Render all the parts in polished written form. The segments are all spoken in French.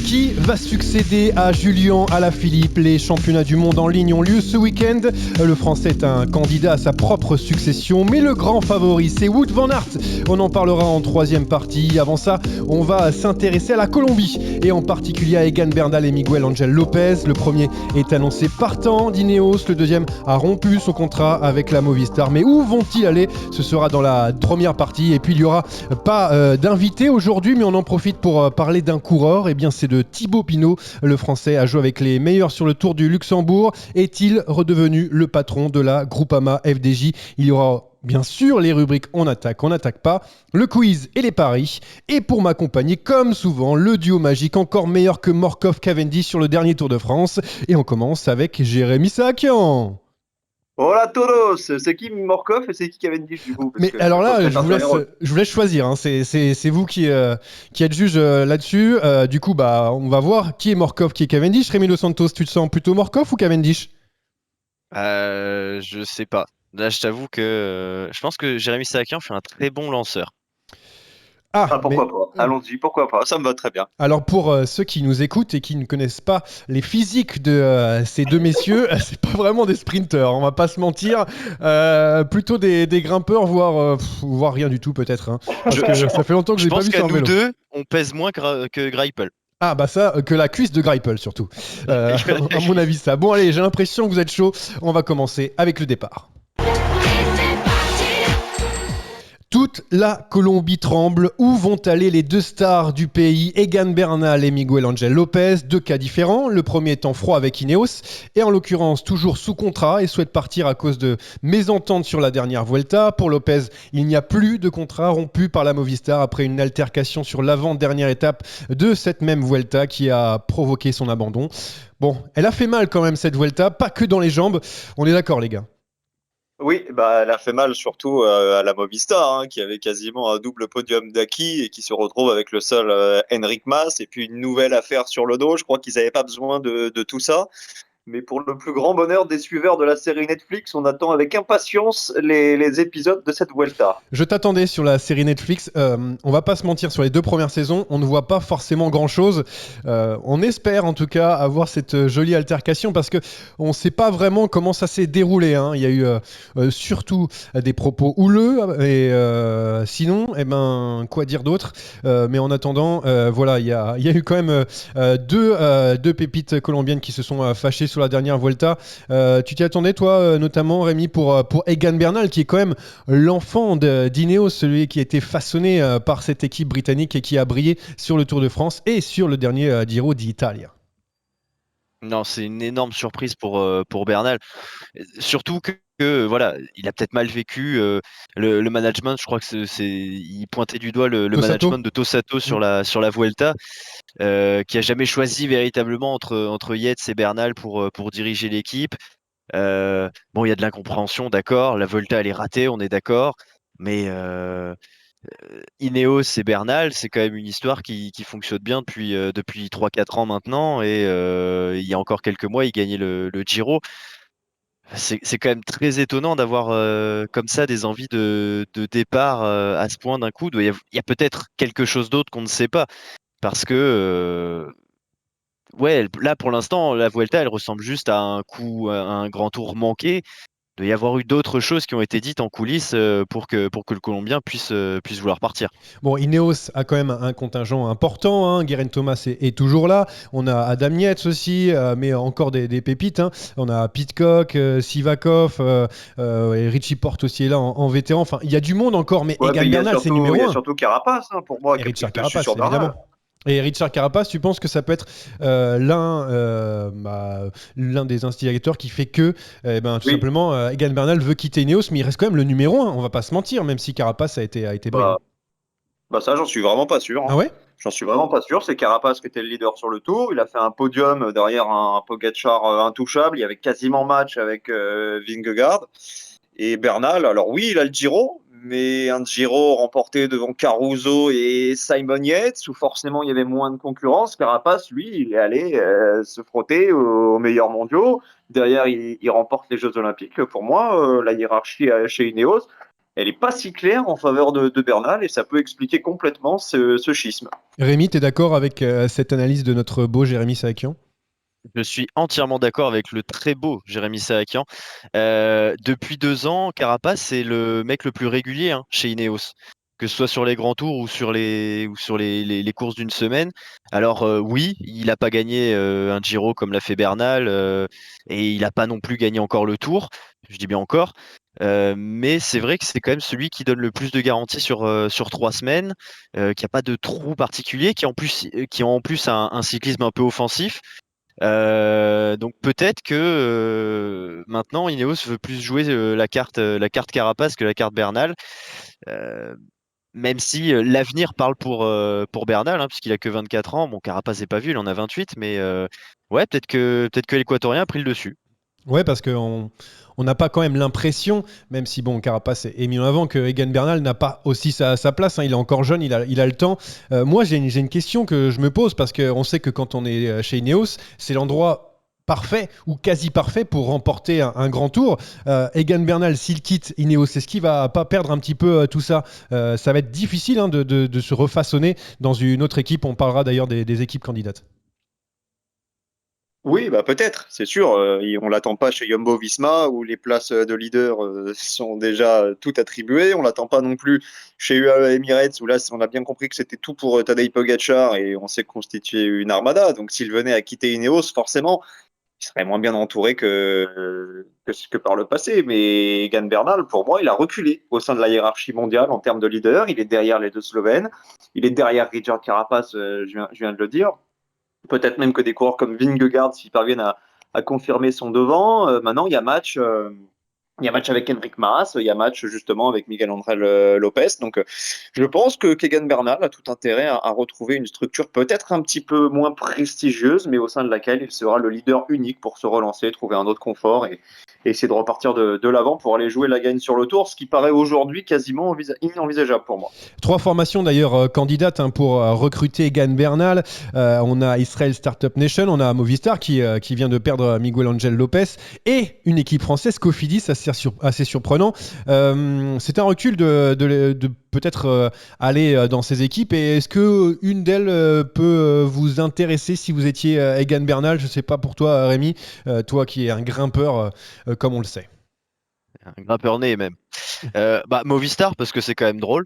Qui va succéder à Julien Alaphilippe? Les championnats du monde en ligne ont lieu ce week-end. Le Français est un candidat à sa propre succession, mais le grand favori, c'est Wout van Aert. On en parlera en troisième partie. Avant ça, on va s'intéresser à la Colombie, et en particulier à Egan Bernal et Miguel Angel Lopez. Le premier est annoncé partant d'Ineos, le deuxième a rompu son contrat avec la Movistar. Mais où vont-ils aller? Ce sera dans la première partie. Et puis il n'y aura pas d'invité aujourd'hui, mais on en profite pour parler d'un coureur. Et bien c'est de Thibaut Pinot. Le Français a joué avec les meilleurs sur le Tour du Luxembourg. Est-il redevenu le patron de la Groupama FDJ? Il y aura bien sûr les rubriques on n'attaque pas, le quiz et les paris. Et pour m'accompagner, comme souvent, le duo magique encore meilleur que Morkov-Cavendish sur le dernier Tour de France. Et on commence avec Jérémy Sakian. Hola a todos, c'est qui Morkov et c'est qui Cavendish du coup? Mais alors là, je vous laisse choisir, hein. C'est vous qui êtes juge là-dessus. Du coup, on va voir qui est Morkov, qui est Cavendish. Rémi Dos Santos, tu te sens plutôt Morkov ou Cavendish? Je sais pas. Là, je t'avoue que je pense que Jérémy Sakian fait un très bon lanceur. Ah, pourquoi pas? Allons-y, pourquoi pas? Ça me va très bien. Alors pour ceux qui nous écoutent et qui ne connaissent pas les physiques de ces deux messieurs, c'est pas vraiment des sprinteurs, on va pas se mentir. Plutôt des grimpeurs, voire rien du tout peut-être, hein. Parce que ça fait longtemps que j'ai pas vu ça en vélo. Je pense qu'à nous deux, on pèse moins que Greipel. Ah bah ça, que la cuisse de Greipel surtout. À mon avis ça. Bon allez, j'ai l'impression que vous êtes chaud. On va commencer avec le départ. Toute la Colombie tremble. Où vont aller les deux stars du pays, Egan Bernal et Miguel Angel Lopez? Deux cas différents. Le premier est en froid avec Ineos, et en l'occurrence toujours sous contrat, et souhaite partir à cause de mésententes sur la dernière Vuelta. Pour Lopez, il n'y a plus de contrat rompu par la Movistar après une altercation sur l'avant-dernière étape de cette même Vuelta qui a provoqué son abandon. Bon, elle a fait mal quand même cette Vuelta, pas que dans les jambes. On est d'accord les gars? Oui, elle a fait mal surtout à la Movistar, hein, qui avait quasiment un double podium d'acquis et qui se retrouve avec le seul Enric Mas et puis une nouvelle affaire sur le dos. Je crois qu'ils n'avaient pas besoin de tout ça. Mais pour le plus grand bonheur des suiveurs de la série Netflix, on attend avec impatience les épisodes de cette Vuelta. Je t'attendais sur la série Netflix. On va pas se mentir, sur les deux premières saisons, on ne voit pas forcément grand-chose. On espère en tout cas avoir cette jolie altercation parce que on sait pas vraiment comment ça s'est déroulé, hein. Il y a eu surtout des propos houleux et sinon, quoi dire d'autre? Mais en attendant, voilà, il y a eu quand même deux pépites colombiennes qui se sont fâchées sur la dernière Vuelta. Tu t'y attendais toi, notamment Rémi, pour Egan Bernal, qui est quand même l'enfant d'Ineos, celui qui a été façonné par cette équipe britannique et qui a brillé sur le Tour de France et sur le dernier Giro d'Italia. Non, c'est une énorme surprise pour Bernal. Surtout voilà, il a peut-être mal vécu le management. Je crois que il pointait du doigt le management de Tossato sur la Vuelta, qui a jamais choisi véritablement entre Yates et Bernal pour diriger l'équipe. Bon, il y a de l'incompréhension, d'accord. La Vuelta elle est ratée, on est d'accord. Mais Ineos et Bernal, c'est quand même une histoire qui fonctionne bien depuis 3-4 ans maintenant. Et il y a encore quelques mois, il gagnait le Giro. C'est quand même très étonnant d'avoir comme ça des envies de départ à ce point d'un coup. Il y a peut-être quelque chose d'autre qu'on ne sait pas. Parce que ouais, là pour l'instant, la Vuelta, elle ressemble juste à à un grand tour manqué. Il doit y avoir eu d'autres choses qui ont été dites en coulisses pour que le Colombien puisse vouloir partir. Bon, Ineos a quand même un contingent important, hein. Geraint Thomas est toujours là. On a Adam Yates aussi, mais encore des pépites, hein. On a Pidcock, Sivakov, et Richie Porte aussi est là en vétéran. Enfin, il y a du monde encore, mais Ouais, Egan Bernal, c'est numéro 1. Il y a surtout Carapace, hein, pour moi, Et qui Richard est dessus Carapace, sur Bernal. évidemment. Et Richard Carapace, tu penses que ça peut être l'un des instigateurs qui fait que tout simplement Egan Bernal veut quitter Ineos, mais il reste quand même le numéro 1, on va pas se mentir, même si Carapace a été brillant. Ça, j'en suis vraiment pas sûr, hein. Ah ouais? J'en suis vraiment pas sûr. C'est Carapace qui était le leader sur le tour. Il a fait un podium derrière un Pogacar intouchable. Il y avait quasiment match avec Vingegaard. Et Bernal, alors oui, il a le Giro, mais un Giro remporté devant Caruso et Simon Yates, où forcément il y avait moins de concurrence. Carapaz, lui, il est allé se frotter aux meilleurs mondiaux. Derrière, il remporte les Jeux Olympiques. Pour moi, la hiérarchie chez Ineos, elle n'est pas si claire en faveur de Bernal, et ça peut expliquer complètement ce schisme. Rémi, tu es d'accord avec cette analyse de notre beau Jérémy Sakian? Je suis entièrement d'accord avec le très beau Jérémy Sahakian. Depuis 2 ans, Carapace, c'est le mec le plus régulier chez Ineos, que ce soit sur les grands tours ou sur les courses d'une semaine. Alors oui, il n'a pas gagné un Giro comme l'a fait Bernal, et il n'a pas non plus gagné encore le Tour, je dis bien encore. Mais c'est vrai que c'est quand même celui qui donne le plus de garanties sur 3 semaines, qui n'a pas de trou particulier, qui a en plus un cyclisme un peu offensif. Donc peut-être que maintenant Ineos veut plus jouer la carte Carapace que la carte Bernal, euh, même si l'avenir parle pour Bernal, puisqu'il a que 24 ans. Bon, Carapace n'est pas vu, il en a 28, mais ouais, peut-être que l'Équatorien a pris le dessus. Ouais, parce qu'on n'a pas quand même l'impression, même si bon, Carapace est mis en avant, que Egan Bernal n'a pas aussi sa place. Il est encore jeune, il a le temps. Moi, j'ai une question que je me pose, parce qu'on sait que quand on est chez Ineos, c'est l'endroit parfait ou quasi parfait pour remporter un grand tour. Egan Bernal, s'il quitte Ineos, est-ce qu'il va pas perdre un petit peu tout ça? Ça va être difficile de se refaçonner dans une autre équipe. On parlera d'ailleurs des équipes candidates. Oui, bah peut-être, c'est sûr. On l'attend pas chez Jumbo-Visma où les places de leader sont déjà toutes attribuées. On l'attend pas non plus chez UAE Emirates où là, on a bien compris que c'était tout pour Tadej Pogacar et on s'est constitué une armada. Donc s'il venait à quitter Ineos, forcément, il serait moins bien entouré que par le passé. Mais Egan Bernal, pour moi, il a reculé au sein de la hiérarchie mondiale en termes de leader. Il est derrière les deux Slovènes. Il est derrière Richard Carapaz, je viens de le dire. Peut-être même que des coureurs comme Vingegaard, s'ils parviennent à confirmer son devant. Maintenant, il y a match. Il y a match avec Enric Mas, il y a match justement avec Miguel André Lopez. Donc, je pense que Kegan Bernal a tout intérêt à retrouver une structure peut-être un petit peu moins prestigieuse, mais au sein de laquelle il sera le leader unique pour se relancer, trouver un autre confort et essayer de repartir de l'avant pour aller jouer la gagne sur le tour, ce qui paraît aujourd'hui quasiment inenvisageable pour moi. 3 formations d'ailleurs candidates pour recruter Egan Bernal. On a Israel Startup Nation, on a Movistar qui vient de perdre Miguel Angel Lopez et une équipe française, Cofidis, assez surprenant. C'est un recul de peut-être aller dans ces équipes. Et est-ce que une d'elles peut vous intéresser si vous étiez Egan Bernal? Je ne sais pas pour toi, Rémi, toi qui es un grimpeur comme on le sait. Un grimpeur né même. Movistar, parce que c'est quand même drôle.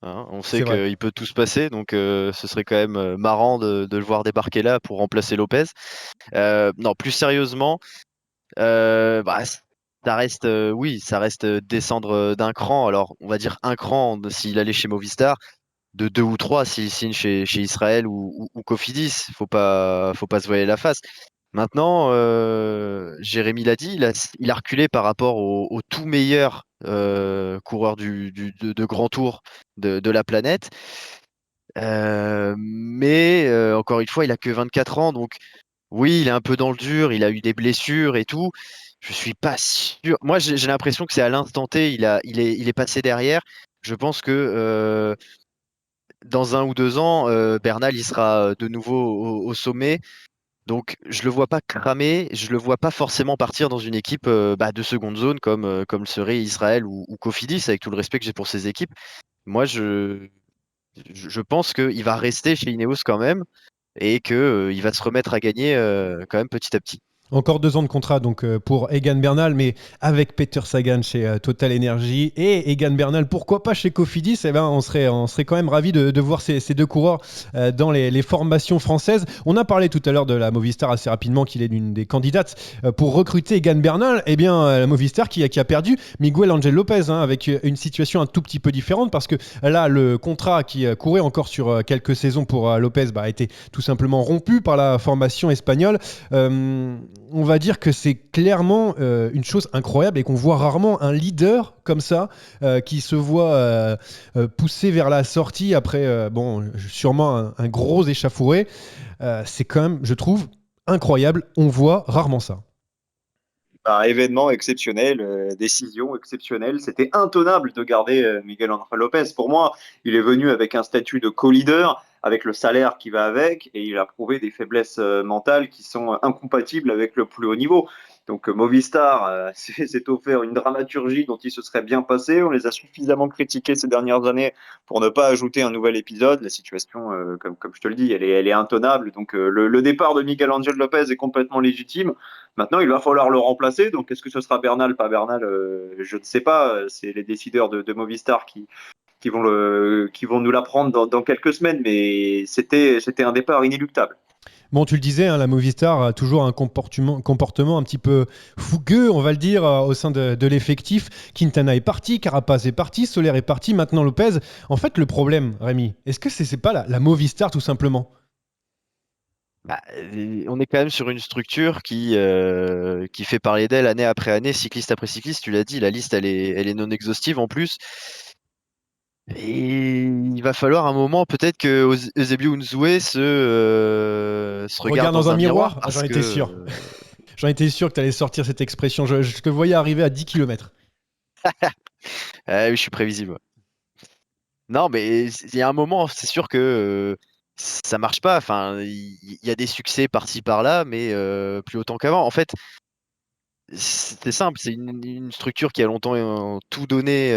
On C'est sait vrai. qu'il peut tout se passer, donc ce serait quand même marrant de le voir débarquer là pour remplacer Lopez. Non, plus sérieusement, ça reste, oui, ça reste descendre d'un cran. Alors, on va dire un cran s'il allait chez Movistar, de 2 ou 3 s'il signe chez Israël ou Cofidis. Faut pas se voiler la face. Maintenant, Jérémy l'a dit, il a reculé par rapport au tout meilleur coureur de grand tour de la planète. Mais encore une fois, il a que 24 ans, donc oui, il est un peu dans le dur, il a eu des blessures et tout. Je suis pas sûr. Moi, j'ai l'impression que c'est à l'instant T, il est passé derrière. Je pense que dans 1 ou 2 ans, Bernal, il sera de nouveau au sommet. Donc, je le vois pas cramer, je le vois pas forcément partir dans une équipe de seconde zone comme le serait Israël ou Cofidis, avec tout le respect que j'ai pour ces équipes. Moi, je pense qu'il va rester chez Ineos quand même et qu'il va se remettre à gagner quand même petit à petit. Encore 2 ans de contrat donc pour Egan Bernal, mais avec Peter Sagan chez Total Energy et Egan Bernal, pourquoi pas chez Cofidis? On serait quand même ravis de voir ces deux coureurs dans les formations françaises. On a parlé tout à l'heure de la Movistar assez rapidement, qu'il est l'une des candidates pour recruter Egan Bernal. Eh bien, la Movistar qui a perdu Miguel Angel Lopez, avec une situation un tout petit peu différente, parce que là, le contrat qui courait encore sur quelques saisons pour Lopez a été tout simplement rompu par la formation espagnole. On va dire que c'est clairement une chose incroyable et qu'on voit rarement un leader comme ça qui se voit poussé vers la sortie après sûrement un gros échauffouré. C'est quand même, je trouve, incroyable. On voit rarement ça. événement exceptionnel, décision exceptionnelle. C'était intenable de garder Miguel Ángel Lopez. Pour moi, il est venu avec un statut de co-leader, avec le salaire qui va avec, et il a prouvé des faiblesses mentales qui sont incompatibles avec le plus haut niveau. Donc Movistar s'est offert une dramaturgie dont il se serait bien passé. On les a suffisamment critiqués ces dernières années pour ne pas ajouter un nouvel épisode. La situation, comme je te le dis, elle est intenable. Donc le départ de Miguel Ángel Lopez est complètement légitime. Maintenant, il va falloir le remplacer. Donc est-ce que ce sera Bernal, pas Bernal, je ne sais pas. C'est les décideurs de Movistar qui vont nous l'apprendre dans quelques semaines. Mais c'était un départ inéluctable. Bon, tu le disais, hein, la Movistar a toujours un comportement un petit peu fougueux, on va le dire, au sein de l'effectif. Quintana est parti, Carapaz est parti, Soler est parti, maintenant Lopez. En fait, le problème, Rémi, est-ce que c'est pas la Movistar tout simplement? On est quand même sur une structure qui fait parler d'elle année après année, cycliste après cycliste. Tu l'as dit, la liste elle est non exhaustive en plus. Et il va falloir un moment peut-être que Eusebio Unzue se regarde Regarde dans dans un un miroir miroir. Ah, j'en parce étais que sûr. J'en étais sûr que tu allais sortir cette expression. Je te voyais arriver à 10 km. oui, je suis prévisible. Ouais. Non, mais il y a un moment, c'est sûr que ça marche pas. Enfin, il y a des succès par-ci par-là, mais plus autant qu'avant. En fait, c'était simple. C'est une structure qui a longtemps tout donné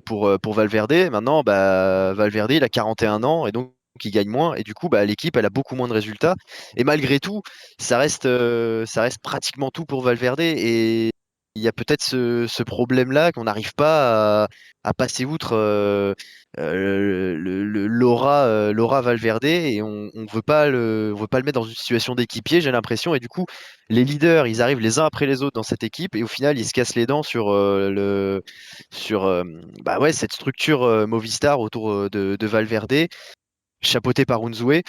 pour Valverde. Maintenant, Valverde, il a 41 ans et donc il gagne moins. Et du coup, l'équipe, elle a beaucoup moins de résultats. Et malgré tout, ça reste pratiquement tout pour Valverde. Et il y a peut-être ce problème-là qu'on n'arrive pas à passer outre l'aura Valverde et on veut pas le mettre dans une situation d'équipier, j'ai l'impression. Et du coup, les leaders, ils arrivent les uns après les autres dans cette équipe et au final, ils se cassent les dents sur cette structure Movistar autour de Valverde, chapeauté par Unzue.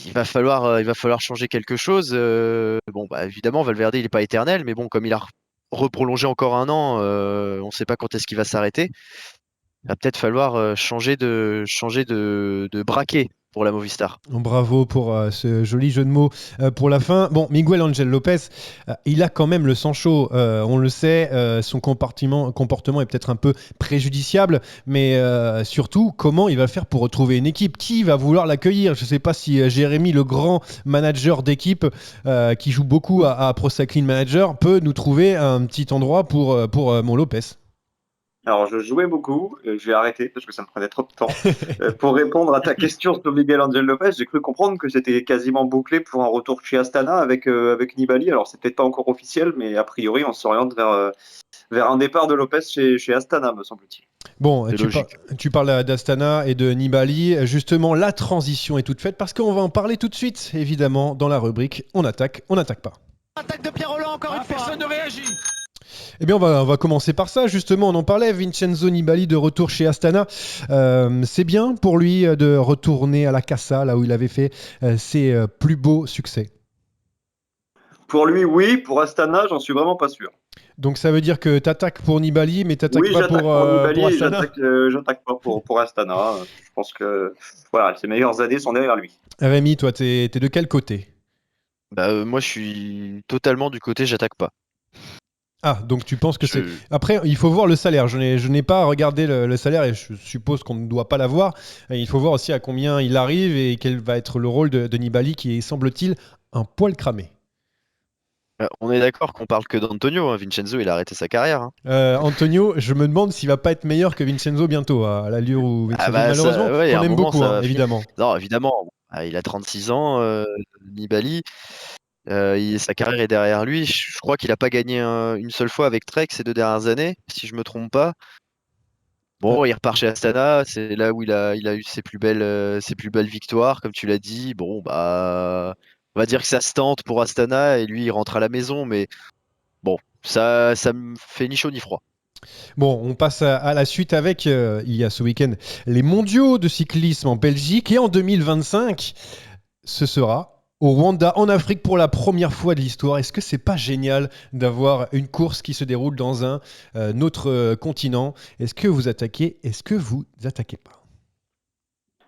Il va falloir changer quelque chose. Évidemment, Valverde, il n'est pas éternel, mais bon, comme il a reprolongé encore un an, on ne sait pas quand est-ce qu'il va s'arrêter. Il va peut-être falloir changer de braquet pour la Movistar. Bravo pour ce joli jeu de mots pour la fin. Bon, Miguel Ángel Lopez, il a quand même le sang chaud. On le sait, son comportement est peut-être un peu préjudiciable, mais surtout, comment il va faire pour retrouver une équipe? Qui va vouloir l'accueillir? Je ne sais pas si Jérémy, le grand manager d'équipe qui joue beaucoup à Pro Cycling Manager, peut nous trouver un petit endroit pour mon Lopez. Alors, je jouais beaucoup, j'ai arrêté parce que ça me prenait trop de temps. Pour répondre à ta question sur Miguel Ángel Lopez, j'ai cru comprendre que c'était quasiment bouclé pour un retour chez Astana avec Nibali. Alors, c'est peut-être pas encore officiel, mais a priori, on s'oriente vers un départ de Lopez chez Astana, me semble-t-il. Bon, C'est logique. tu parles d'Astana et de Nibali. Justement, la transition est toute faite parce qu'on va en parler tout de suite, évidemment, dans la rubrique On attaque, on n'attaque pas. Attaque de Pierre Roland encore une fois. Personne ne réagit. Eh bien, on va commencer par ça. Justement, on en parlait. Vincenzo Nibali de retour chez Astana. C'est bien pour lui de retourner à la Casa, là où il avait fait ses plus beaux succès. Pour lui, oui. Pour Astana, j'en suis vraiment pas sûr. Donc, ça veut dire que tu attaques pour Nibali, mais tu n'attaques Oui, pas j'attaque pour Nibali pour et Astana. j'attaque pas pour Astana. Je pense que voilà, ses meilleures années sont derrière lui. Rémi, toi, t'es de quel côté? Moi, je suis totalement du côté j'attaque pas. Ah, donc tu penses que c'est... Je- Après, il faut voir le salaire. Je n'ai pas regardé le salaire et je suppose qu'on ne doit pas l'avoir. Il faut voir aussi à combien il arrive et quel va être le rôle de Nibali qui est, semble-t-il, un poil cramé. On est d'accord qu'on parle que d'Antonio. Hein. Vincenzo, il a arrêté sa carrière. Hein. Antonio, je me demande s'il va pas être meilleur que Vincenzo bientôt, à l'allure où Vincenzo, malheureusement, Il y a on un aime moment, beaucoup, ça hein, va finir. évidemment. Non, évidemment. Il a 36 ans, Nibali. Sa carrière est derrière lui. Je crois qu'il n'a pas gagné une seule fois avec Trek ces 2 dernières années, si je me trompe pas. Bon, il repart chez Astana, c'est là où il a eu ses plus belles victoires, comme tu l'as dit. Bon, on va dire que ça se tente pour Astana et lui, il rentre à la maison, mais bon, ça me fait ni chaud ni froid. Bon, on passe à la suite avec, il y a ce week-end, les mondiaux de cyclisme en Belgique et en 2025, ce sera au Rwanda, en Afrique, pour la première fois de l'histoire. Est-ce que c'est pas génial d'avoir une course qui se déroule dans un autre continent? Est-ce que vous attaquez? Est-ce que vous attaquez pas?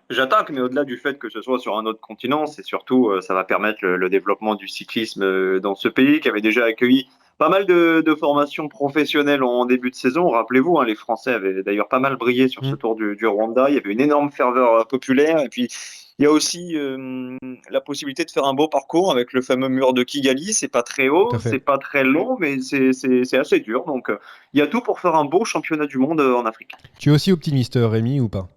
J'attaque, mais au-delà du fait que ce soit sur un autre continent, c'est surtout, ça va permettre le développement du cyclisme dans ce pays qui avait déjà accueilli pas mal de formations professionnelles en début de saison. Rappelez-vous, hein, les Français avaient d'ailleurs pas mal brillé sur ce tour du Rwanda. Il y avait une énorme ferveur populaire. Et puis, il y a aussi la possibilité de faire un beau parcours avec le fameux mur de Kigali. C'est pas très Tout à haut, fait. c'est pas très long, mais c'est assez dur. Donc, il y a tout pour faire un beau championnat du monde en Afrique. Tu es aussi optimiste, Rémi, ou pas?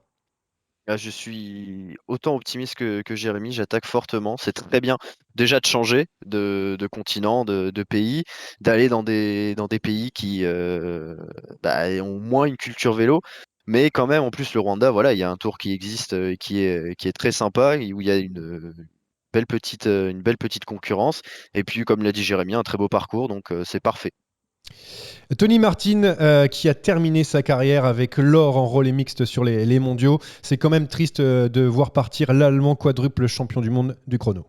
Je suis autant optimiste que Jérémy, j'attaque fortement. C'est très bien déjà de changer de continent, de pays, d'aller dans des pays qui ont moins une culture vélo. Mais quand même, en plus, le Rwanda, voilà, il y a un tour qui existe qui est très sympa, et où il y a une belle petite concurrence. Et puis, comme l'a dit Jérémy, un très beau parcours, donc c'est parfait. Tony Martin, qui a terminé sa carrière avec l'or en relais mixte sur les mondiaux. C'est quand même triste de voir partir l'Allemand quadruple champion du monde du chrono.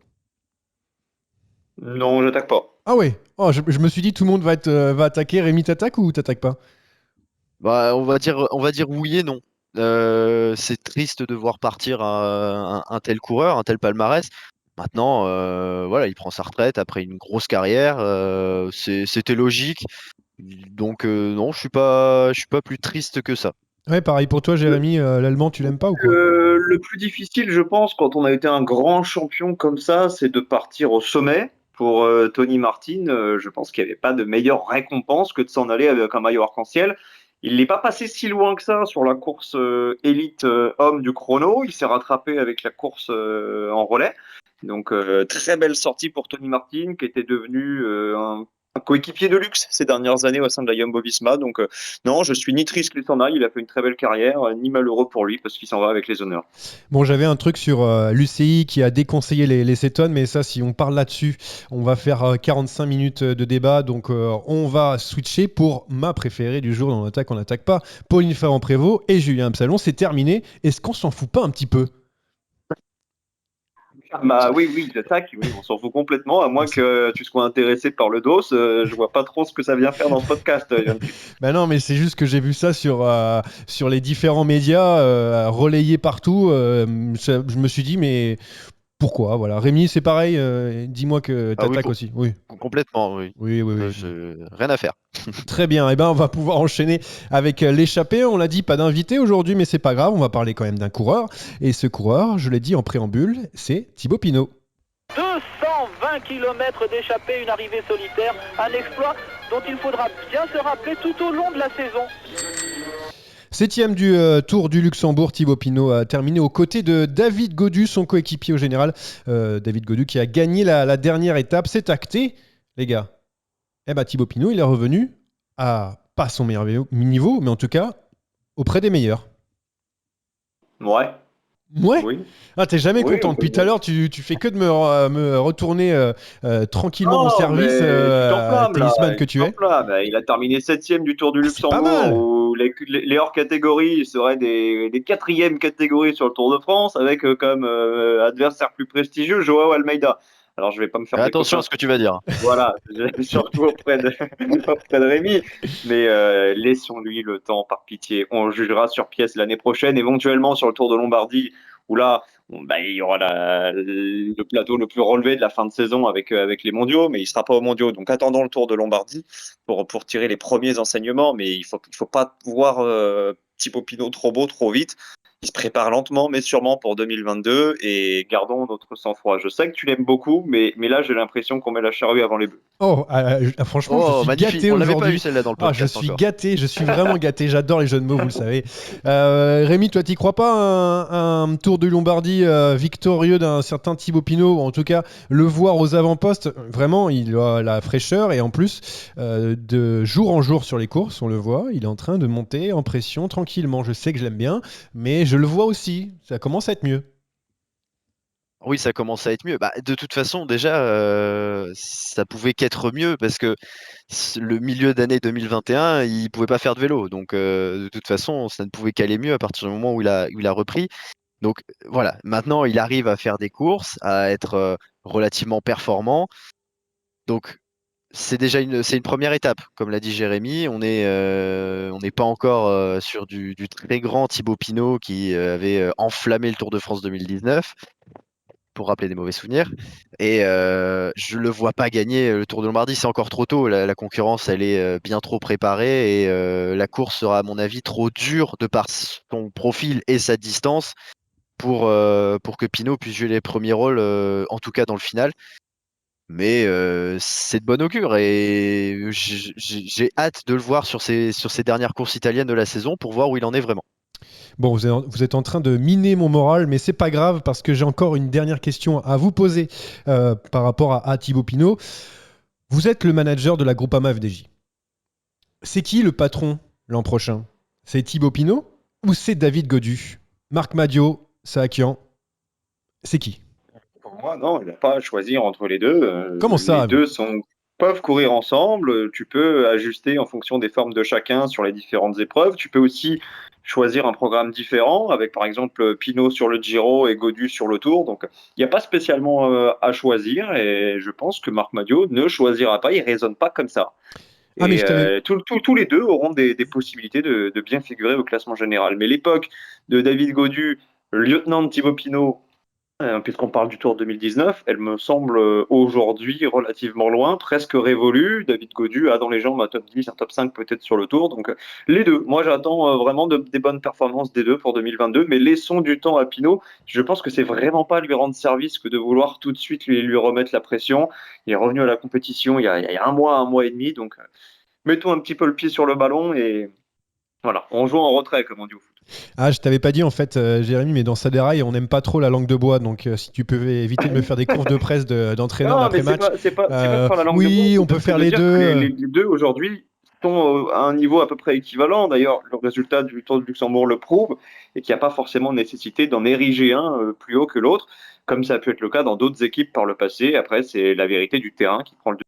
Non, j'attaque pas. Ah ouais, oh, je me suis dit tout le monde va attaquer. Rémi, t'attaques ou t'attaques pas? Bah, on va dire oui et non. C'est triste de voir partir un tel coureur, un tel palmarès. Maintenant, voilà, il prend sa retraite après une grosse carrière. C'était logique. Donc non, je suis pas plus triste que ça. Ouais, pareil pour toi, Jérémy. L'Allemand, tu l'aimes pas ou quoi? Le plus difficile, je pense, quand on a été un grand champion comme ça, c'est de partir au sommet. Pour Tony Martin, je pense qu'il n'y avait pas de meilleure récompense que de s'en aller avec un maillot arc-en-ciel. Il n'est pas passé si loin que ça sur la course élite homme du chrono. Il s'est rattrapé avec la course en relais. Donc, très belle sortie pour Tony Martin, qui était devenu un coéquipier de luxe ces dernières années au sein de la Jumbo-Visma. Donc, non, je suis ni triste qu'il s'en aille. Il a fait une très belle carrière, ni malheureux pour lui parce qu'il s'en va avec les honneurs. Bon, j'avais un truc sur l'UCI qui a déconseillé les cétones, mais ça, si on parle là-dessus, on va faire 45 minutes de débat. Donc, on va switcher pour ma préférée du jour dans l'attaque, on n'attaque pas. Pauline Ferrand-Prévot et Julien Absalon, c'est terminé. Est-ce qu'on s'en fout pas un petit peu? Bah oui, oui, j'attaque, oui, on s'en fout complètement, à moins que tu sois intéressé par le dos. Je vois pas trop ce que ça vient faire dans ce podcast, Yann. Ben non, mais c'est juste que j'ai vu ça sur les différents médias relayés partout. Je me suis dit, mais pourquoi? Voilà. Rémi, c'est pareil. Dis-moi que Ah oui, t'attaques aussi. Oui, complètement, oui. oui, oui, oui. Rien à faire. Très bien. Eh ben, on va pouvoir enchaîner avec l'échappée. On l'a dit, pas d'invité aujourd'hui, mais c'est pas grave. On va parler quand même d'un coureur. Et ce coureur, je l'ai dit en préambule, c'est Thibaut Pinot. 220 km d'échappée, une arrivée solitaire, un exploit dont il faudra bien se rappeler tout au long de la saison. Septième du Tour du Luxembourg, Thibaut Pinot a terminé aux côtés de David Gaudu, son coéquipier au général. David Gaudu qui a gagné la dernière étape. C'est acté, les gars. Eh ben, Thibaut Pinot, il est revenu à pas son meilleur niveau, mais en tout cas auprès des meilleurs. Ouais, Ouais. oui. Ah, t'es jamais Oui, content. on peut Depuis tout à l'heure, tu fais que de me retourner tranquillement en Non, service, mais tu t'enflammes là, tennisman que tu tu es. t'enflammes. Il a terminé septième du Tour du Ah, c'est pas Luxembourg, mal. où les hors-catégories seraient des quatrièmes catégories sur le Tour de France, avec comme adversaire plus prestigieux Joao Almeida. Alors je vais pas me faire des Attention copains. à ce que tu vas dire. Voilà, surtout auprès de Rémi. Mais laissons-lui le temps, par pitié. On jugera sur pièce l'année prochaine, éventuellement sur le Tour de Lombardie, où là, il y aura le plateau le plus relevé de la fin de saison avec les mondiaux, mais il ne sera pas aux mondiaux. Donc attendons le Tour de Lombardie pour tirer les premiers enseignements. Mais il faut pas voir Thibaut Pinot trop beau, trop vite. Il se prépare lentement, mais sûrement pour 2022 et gardons notre sang-froid. Je sais que tu l'aimes beaucoup, mais là, j'ai l'impression qu'on met la charrue avant les bœufs. Oh, franchement, je Oh, suis magnifique. gâté On l'avait pas eu aujourd'hui. celle-là dans le Ah, je podcast suis encore. gâté, je suis vraiment gâté. J'adore les jeux de mots, vous le savez. Rémi, toi, t'y crois pas un Tour de Lombardie victorieux d'un certain Thibaut Pinot, ou en tout cas le voir aux avant-postes? Vraiment, il a la fraîcheur et en plus, de jour en jour sur les courses, on le voit, il est en train de monter en pression tranquillement. Je sais que je l'aime bien, mais je le vois aussi. Ça commence à être mieux. Oui, ça commence à être mieux. Bah, de toute façon, déjà, ça pouvait qu'être mieux parce que le milieu d'année 2021, il pouvait pas faire de vélo. Donc, de toute façon, ça ne pouvait qu'aller mieux à partir du moment où il a repris. Donc, voilà. Maintenant, il arrive à faire des courses, à être relativement performant. Donc, c'est une première étape. Comme l'a dit Jérémy, on n'est pas encore sur du très grand Thibaut Pinot qui avait enflammé le Tour de France 2019. rappeler des mauvais souvenirs. Et je le vois pas gagner le Tour de Lombardie, c'est encore trop tôt. La concurrence, elle est bien trop préparée et la course sera, à mon avis, trop dure de par son profil et sa distance pour que Pinot puisse jouer les premiers rôles, en tout cas dans le final. Mais c'est de bon augure et j'ai hâte de le voir sur ces dernières courses italiennes de la saison pour voir où il en est vraiment. Bon, vous êtes en train de miner mon moral, mais c'est pas grave parce que j'ai encore une dernière question à vous poser par rapport à Thibaut Pinot. Vous êtes le manager de la Groupama FDJ. C'est qui le patron l'an prochain? C'est Thibaut Pinot ou c'est David Gaudu? Marc Madiot, Saakian, c'est qui? Pour moi, non, il n'a pas à choisir entre les deux. Comment ça? Les deux peuvent courir ensemble. Tu peux ajuster en fonction des formes de chacun sur les différentes épreuves. Tu peux aussi choisir un programme différent avec, par exemple, Pinot sur le Giro et Gaudu sur le Tour. Donc, il n'y a pas spécialement à choisir. Et je pense que Marc Madiot ne choisira pas. Il ne raisonne pas comme ça. Ah, mais Et je t'avais... tous les deux auront des possibilités de bien figurer au classement général. Mais l'époque de David Gaudu, lieutenant de Thibaut Pinot, puisqu'on parle du Tour 2019, elle me semble aujourd'hui relativement loin, presque révolue. David Gaudu a dans les jambes un top 10, un top 5 peut-être sur le Tour. Donc les deux, moi j'attends vraiment des bonnes performances des deux pour 2022, mais laissons du temps à Pinot. Je pense que c'est vraiment pas lui rendre service que de vouloir tout de suite lui remettre la pression. Il est revenu à la compétition il y a un mois et demi, donc mettons un petit peu le pied sur le ballon et voilà, on joue en retrait comme on dit au foot. Ah, je t'avais pas dit en fait, Jérémy, mais dans Saderaï, on n'aime pas trop la langue de bois, donc si tu peux éviter de me faire des confs de presse d'entraîneur Non, mais d'après-match. c'est pas faire la langue de bois. Oui, on C'est peut faire de les dire que deux. les deux aujourd'hui sont à un niveau à peu près équivalent. D'ailleurs, le résultat du Tour de Luxembourg le prouve et qu'il n'y a pas forcément nécessité d'en ériger un plus haut que l'autre, comme ça a pu être le cas dans d'autres équipes par le passé. Après, c'est la vérité du terrain qui prend le dessus.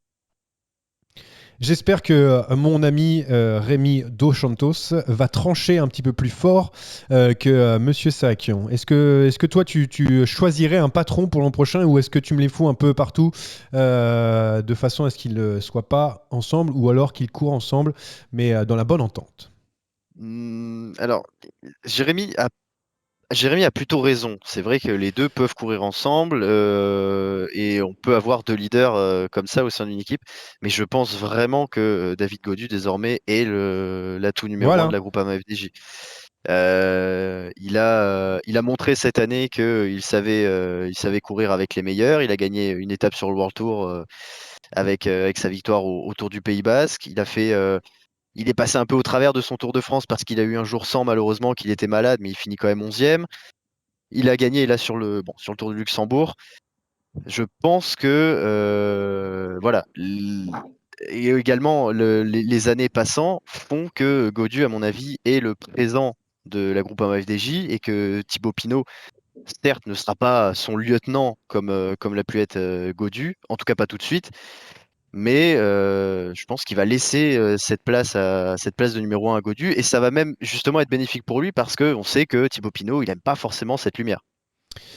J'espère que mon ami Rémi Dos Santos va trancher un petit peu plus fort que Monsieur Saakian. Est-ce que toi, tu choisirais un patron pour l'an prochain ou est-ce que tu me les fous un peu partout de façon à ce qu'ils ne soient pas ensemble ou alors qu'ils courent ensemble, mais dans la bonne entente? Alors, Jérémy a plutôt raison. C'est vrai que les deux peuvent courir ensemble et on peut avoir deux leaders comme ça au sein d'une équipe. Mais je pense vraiment que David Gaudu, désormais, est l'atout numéro 1 de la Groupama FDJ. Il a montré cette année qu'il savait courir avec les meilleurs. Il a gagné une étape sur le World Tour avec sa victoire au Tour du Pays Basque. Il est passé un peu au travers de son Tour de France parce qu'il a eu un jour sans, malheureusement, qu'il était malade, mais il finit quand même 11e. Il a gagné là sur le Tour de Luxembourg. Je pense que voilà. Et également, les années passant font que Gaudu, à mon avis, est le présent de la Groupama FDJ et que Thibaut Pinot, certes, ne sera pas son lieutenant comme l'a pu être Gaudu, en tout cas pas tout de suite. Mais je pense qu'il va laisser cette place de numéro 1 à Gaudu et ça va même justement être bénéfique pour lui parce qu'on sait que Thibaut Pinot, il n'aime pas forcément cette lumière.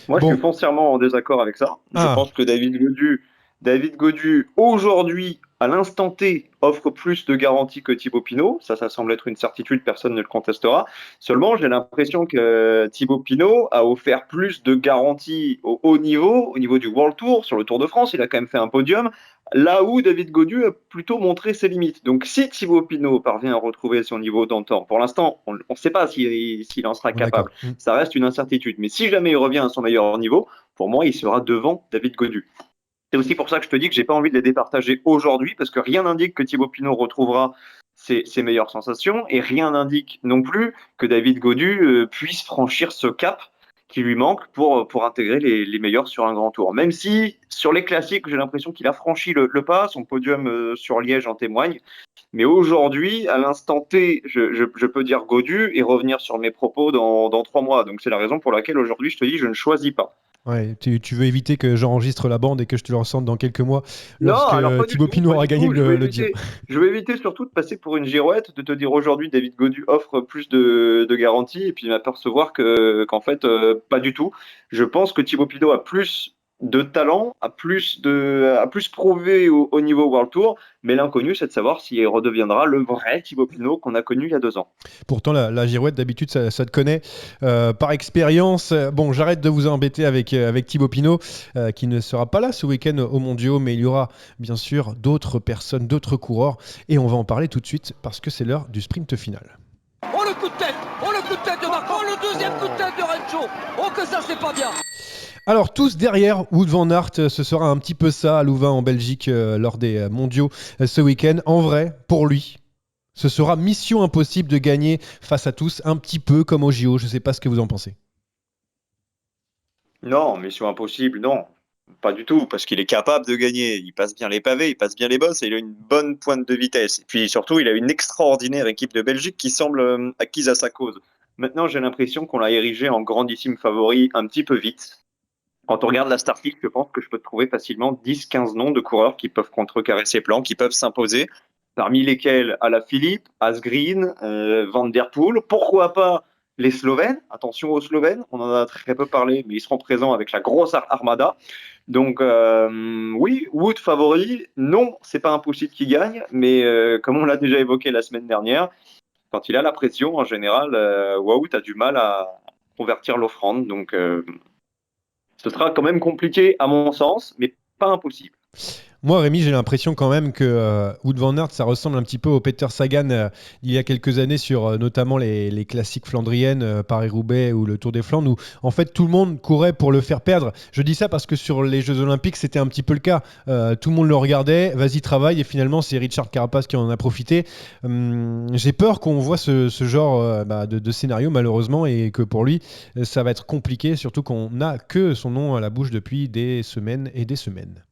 Moi, je suis foncièrement en désaccord avec ça. Je pense que David Gaudu, aujourd'hui, à l'instant T, offre plus de garanties que Thibaut Pinot. Ça semble être une certitude, personne ne le contestera. Seulement, j'ai l'impression que Thibaut Pinot a offert plus de garanties au niveau du World Tour, sur le Tour de France. Il a quand même fait un podium, là où David Gaudu a plutôt montré ses limites. Donc, si Thibaut Pinot parvient à retrouver son niveau d'antan, pour l'instant, on ne sait pas s'il en sera capable. Ça reste une incertitude. Mais si jamais il revient à son meilleur niveau, pour moi, il sera devant David Gaudu. C'est aussi pour ça que je te dis que j'ai pas envie de les départager aujourd'hui, parce que rien n'indique que Thibaut Pinot retrouvera ses meilleures sensations, et rien n'indique non plus que David Gaudu puisse franchir ce cap qui lui manque pour intégrer les meilleurs sur un grand tour. Même si, sur les classiques, j'ai l'impression qu'il a franchi le pas, son podium sur Liège en témoigne. Mais aujourd'hui, à l'instant T, je peux dire Gaudu et revenir sur mes propos dans 3 mois. Donc c'est la raison pour laquelle aujourd'hui, je te dis, je ne choisis pas. Ouais, tu veux éviter que j'enregistre la bande et que je te le ressente dans quelques mois lorsque Thibaut Pinot aura gagné le Giro. Je vais éviter surtout de passer pour une girouette, de te dire aujourd'hui David Gaudu offre plus de garanties et puis m'apercevoir qu'en fait, pas du tout. Je pense que Thibaut Pinot a plus de talent, a plus prouvé au niveau World Tour, mais l'inconnu, c'est de savoir s'il redeviendra le vrai Thibaut Pinot qu'on a connu il y a 2 ans. Pourtant, la girouette, d'habitude, ça te connaît par expérience. Bon, j'arrête de vous embêter avec Thibaut Pinot, qui ne sera pas là ce week-end aux Mondiaux, mais il y aura bien sûr d'autres personnes, d'autres coureurs, et on va en parler tout de suite parce que c'est l'heure du sprint final. Oh le coup de tête! Oh le coup de tête de Marc! Oh le deuxième coup de tête de Rencho! Oh que ça c'est pas bien! Alors tous derrière Wout van Aert, ce sera un petit peu ça à Louvain en Belgique lors des mondiaux ce week-end. En vrai, pour lui, ce sera mission impossible de gagner face à tous, un petit peu comme au JO. Je ne sais pas ce que vous en pensez. Non, mission impossible, non. Pas du tout, parce qu'il est capable de gagner. Il passe bien les pavés, il passe bien les bosses et il a une bonne pointe de vitesse. Et puis surtout, il a une extraordinaire équipe de Belgique qui semble acquise à sa cause. Maintenant, j'ai l'impression qu'on l'a érigé en grandissime favori un petit peu vite. Quand on regarde la start list, je pense que je peux trouver facilement 10-15 noms de coureurs qui peuvent contrecarrer ses plans, qui peuvent s'imposer, parmi lesquels Alaphilippe, Asgreen, Van Der Poel, pourquoi pas les Slovènes. Attention aux Slovènes, on en a très peu parlé, mais ils seront présents avec la grosse armada. Donc oui, Wood favori, non, c'est pas impossible qu'il gagne, mais comme on l'a déjà évoqué la semaine dernière, quand il a la pression, en général, Wout a du mal à convertir l'offrande, donc ce sera quand même compliqué à mon sens, mais pas impossible. Moi, Rémi, j'ai l'impression quand même que Wout van Aert, ça ressemble un petit peu au Peter Sagan il y a quelques années sur notamment les classiques flandriennes, Paris-Roubaix ou le Tour des Flandres, où en fait tout le monde courait pour le faire perdre. Je dis ça parce que sur les Jeux Olympiques, c'était un petit peu le cas. Tout le monde le regardait, vas-y, travaille, et finalement, c'est Richard Carapace qui en a profité. J'ai peur qu'on voit ce genre de scénario, malheureusement, et que pour lui, ça va être compliqué, surtout qu'on n'a que son nom à la bouche depuis des semaines et des semaines.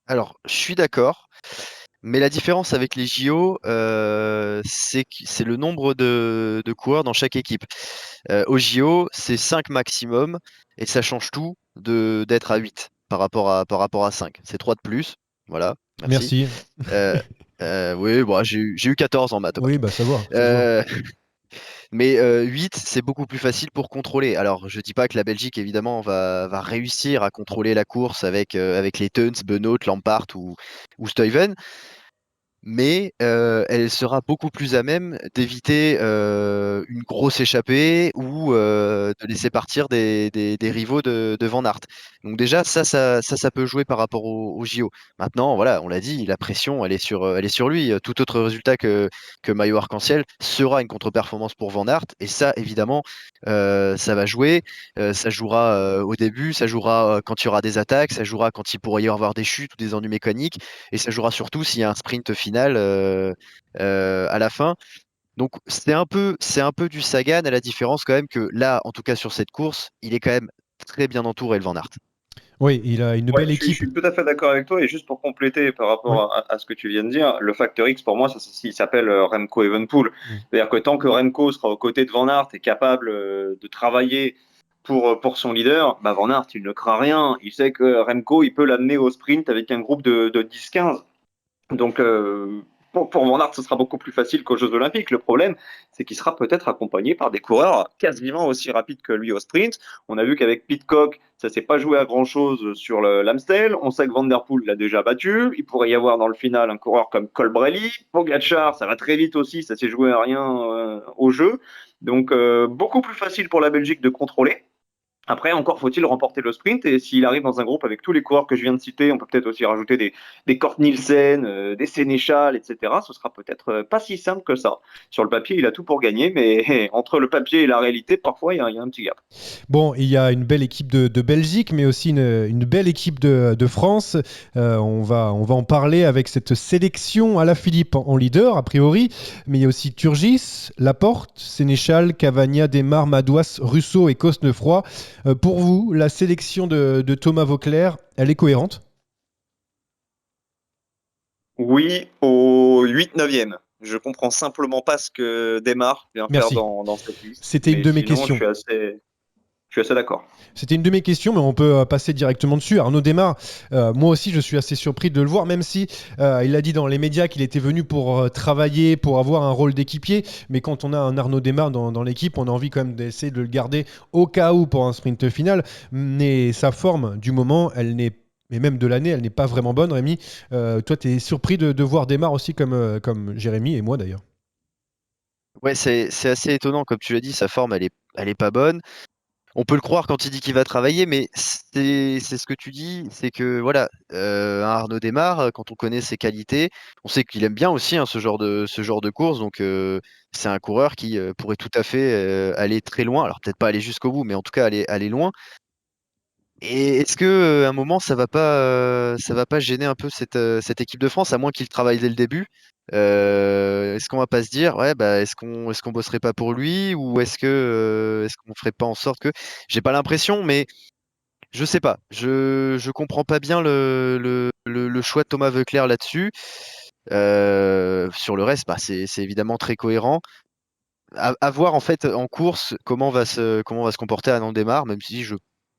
Alors, je suis d'accord, mais la différence avec les JO, c'est le nombre de coureurs dans chaque équipe. Aux JO, c'est 5 maximum, et ça change tout d'être à 8 par rapport à 5. C'est 3 de plus. Voilà, merci. Merci. Oui, bon, j'ai eu 14 en maths au Oui, bac. bah ça va. Euh, Mais 8, c'est beaucoup plus facile pour contrôler. Alors, je dis pas que la Belgique, évidemment, va réussir à contrôler la course avec les Teuns, Benoît, Lampart ou Stuyven, mais elle sera beaucoup plus à même d'éviter une grosse échappée ou de laisser partir des rivaux de Van Aert. Donc déjà, ça peut jouer par rapport au JO. Maintenant, voilà, on l'a dit, la pression, elle est sur lui. Tout autre résultat que maillot arc-en-ciel sera une contre-performance pour Van Aert. Et ça, évidemment, ça va jouer. Ça jouera au début, ça jouera quand il y aura des attaques, ça jouera quand il pourrait y avoir des chutes ou des ennuis mécaniques. Et ça jouera surtout s'il y a un sprint final à la fin. Donc c'est un peu du Sagan, à la différence quand même que là, en tout cas sur cette course, il est quand même très bien entouré, le Van Aert. Oui, il a une Ouais, belle je équipe. suis tout à fait d'accord avec toi. Et juste pour compléter par Oui. rapport à ce que tu viens de dire, le facteur X pour moi, il s'appelle Remco Evenepoel. C'est-à-dire que tant que Remco sera aux côtés de Van Aert et capable de travailler pour son leader, bah Van Aert, il ne craint rien. Il sait que Remco, il peut l'amener au sprint avec un groupe de 10-15. Donc, pour Van Aert, ce sera beaucoup plus facile qu'aux Jeux Olympiques. Le problème, c'est qu'il sera peut-être accompagné par des coureurs quasiment aussi rapides que lui au sprint. On a vu qu'avec Pidcock, ça s'est pas joué à grand-chose sur l'Amstel. On sait que Van Der Poel l'a déjà battu. Il pourrait y avoir dans le final un coureur comme Colbrelli. Pogacar, ça va très vite aussi. Ça s'est joué à rien au jeu. Donc, beaucoup plus facile pour la Belgique de contrôler. Après, encore faut-il remporter le sprint. Et s'il arrive dans un groupe avec tous les coureurs que je viens de citer, on peut peut-être aussi rajouter des Kort Nielsen, des Sénéchal, etc. Ce sera peut-être pas si simple que ça. Sur le papier, il a tout pour gagner, mais entre le papier et la réalité, parfois, il y a un petit gap. Bon, il y a une belle équipe de Belgique, mais aussi une belle équipe de France. On va en parler avec cette sélection Alaphilippe en leader, a priori. Mais il y a aussi Turgis, Laporte, Sénéchal, Cavagna, Desmar, Madouas, Russo et Cosnefroy. Pour vous, la sélection de Thomas Vauclair, elle est cohérente? Oui, au 8-9e. Je comprends simplement pas ce que Desmar vient faire Merci. dans cette liste. C'était une Mais de mes sinon, questions. Je suis assez d'accord. C'était une de mes questions, mais on peut passer directement dessus. Arnaud Démare, moi aussi, je suis assez surpris de le voir, même si il a dit dans les médias qu'il était venu pour travailler, pour avoir un rôle d'équipier. Mais quand on a un Arnaud Démare dans l'équipe, on a envie quand même d'essayer de le garder au cas où pour un sprint final. Mais sa forme, du moment, et même de l'année, elle n'est pas vraiment bonne, Rémi. Toi, tu es surpris de voir Démare aussi comme Jérémy et moi d'ailleurs. Ouais, c'est assez étonnant, comme tu l'as dit, sa forme, elle est pas bonne. On peut le croire quand il dit qu'il va travailler, mais c'est ce que tu dis, c'est que voilà, un Arnaud Démare, quand on connaît ses qualités, on sait qu'il aime bien aussi ce genre de course, donc c'est un coureur qui pourrait tout à fait aller très loin, alors peut-être pas aller jusqu'au bout, mais en tout cas aller loin. Et est-ce que à un moment ça va pas gêner un peu cette équipe de France, à moins qu'il travaille dès le début? Est-ce qu'on va pas se dire ouais bah est-ce qu'on bosserait pas pour lui, ou est-ce qu'on ferait pas en sorte que, j'ai pas l'impression, mais je sais pas, je comprends pas bien le choix de Thomas Voeckler là-dessus. Sur le reste, bah c'est évidemment très cohérent. À voir en fait en course comment va se comporter Arnaud Démare, même si je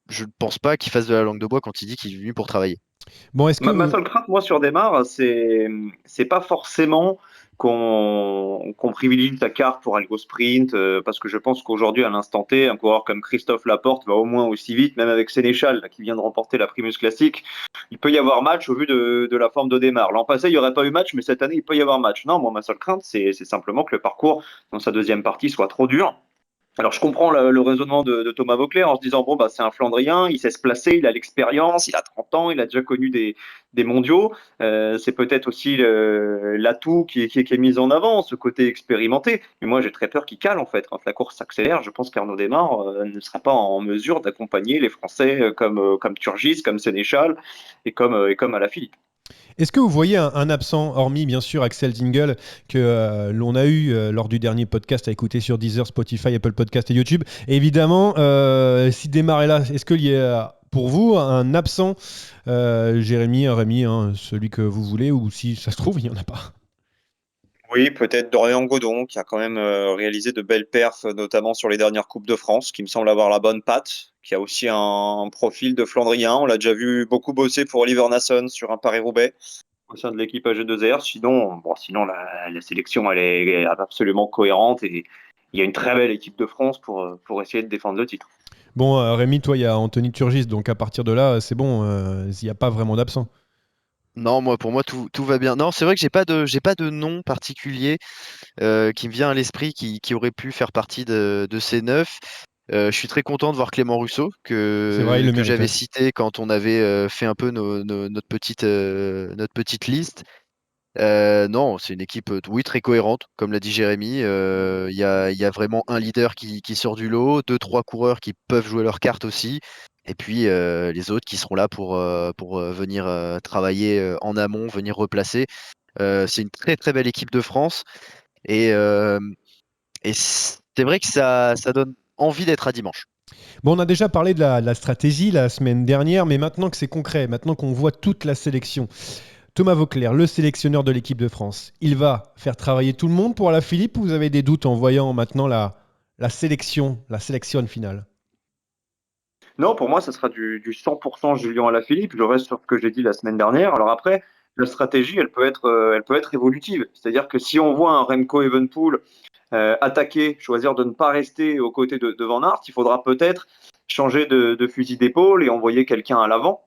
ne pense pas qu'il fasse de la langue de bois quand il dit qu'il est venu pour travailler. Bon, est-ce Ma que... seule crainte, moi, sur Demar, c'est pas forcément qu'on privilégie sa carte pour aller au sprint, parce que je pense qu'aujourd'hui, à l'instant T, un coureur comme Christophe Laporte va au moins aussi vite, même avec Sénéchal, là, qui vient de remporter la Primus Classique. Il peut y avoir match au vu de la forme de Demar. L'an passé, il n'y aurait pas eu match, mais cette année, il peut y avoir match. Non, moi, ma seule crainte, c'est simplement que le parcours dans sa deuxième partie soit trop dur. Alors je comprends le raisonnement de Thomas Voeckler en se disant bon bah c'est un Flandrien, il sait se placer, il a l'expérience, il a 30 ans, il a déjà connu des mondiaux. C'est peut-être aussi l'atout qui est mis en avant, ce côté expérimenté. Mais moi j'ai très peur qu'il cale en fait. Quand la course s'accélère, je pense qu'Arnaud Démare ne sera pas en mesure d'accompagner les Français comme Turgis, comme Sénéchal et comme Alaphilippe. Est-ce que vous voyez un absent, hormis bien sûr Axel Zingel, que l'on a eu lors du dernier podcast à écouter sur Deezer, Spotify, Apple Podcast et YouTube? Et évidemment, si Démare est là, est-ce qu'il y a pour vous un absent, Jérémy, Rémi, hein, celui que vous voulez, ou si ça se trouve, il n'y en a pas? Oui, peut-être Dorian Godon, qui a quand même réalisé de belles perfs, notamment sur les dernières Coupes de France, qui me semble avoir la bonne patte, qui a aussi un profil de Flandrien. On l'a déjà vu beaucoup bosser pour Oliver Nassen sur un Paris-Roubaix au sein de l'équipe AG2R. Sinon la sélection, elle est absolument cohérente et il y a une très belle équipe de France pour essayer de défendre le titre. Bon, Rémi, toi, il y a Anthony Turgis, donc à partir de là, c'est bon, il n'y a pas vraiment d'absent. Non, pour moi tout va bien. Non, c'est vrai que j'ai pas de nom particulier qui me vient à l'esprit qui aurait pu faire partie de ces 9. Je suis très content de voir Clément Rousseau C'est vrai, il le que méritait. j'avais cité quand on avait fait un peu notre petite liste. Non, c'est une équipe oui, très cohérente, comme l'a dit Jérémy. Il y a vraiment un leader qui sort du lot, deux, trois coureurs qui peuvent jouer leur carte aussi, et puis les autres qui seront là pour venir travailler en amont, venir replacer. C'est une très très belle équipe de France, et, c'est vrai que ça donne envie d'être à dimanche. Bon, on a déjà parlé de la stratégie la semaine dernière, mais maintenant que c'est concret, maintenant qu'on voit toute la sélection, Thomas Voeckler, le sélectionneur de l'équipe de France, il va faire travailler tout le monde pour Alaphilippe, ou vous avez des doutes en voyant maintenant la sélection finale? Non, pour moi, ça sera du 100% Julien Alaphilippe. Je reste sur ce que j'ai dit la semaine dernière. Alors après, la stratégie, elle peut être évolutive. C'est-à-dire que si on voit un Remco Evenepoel attaquer, choisir de ne pas rester aux côtés de Van Aert, il faudra peut-être changer de fusil d'épaule et envoyer quelqu'un à l'avant.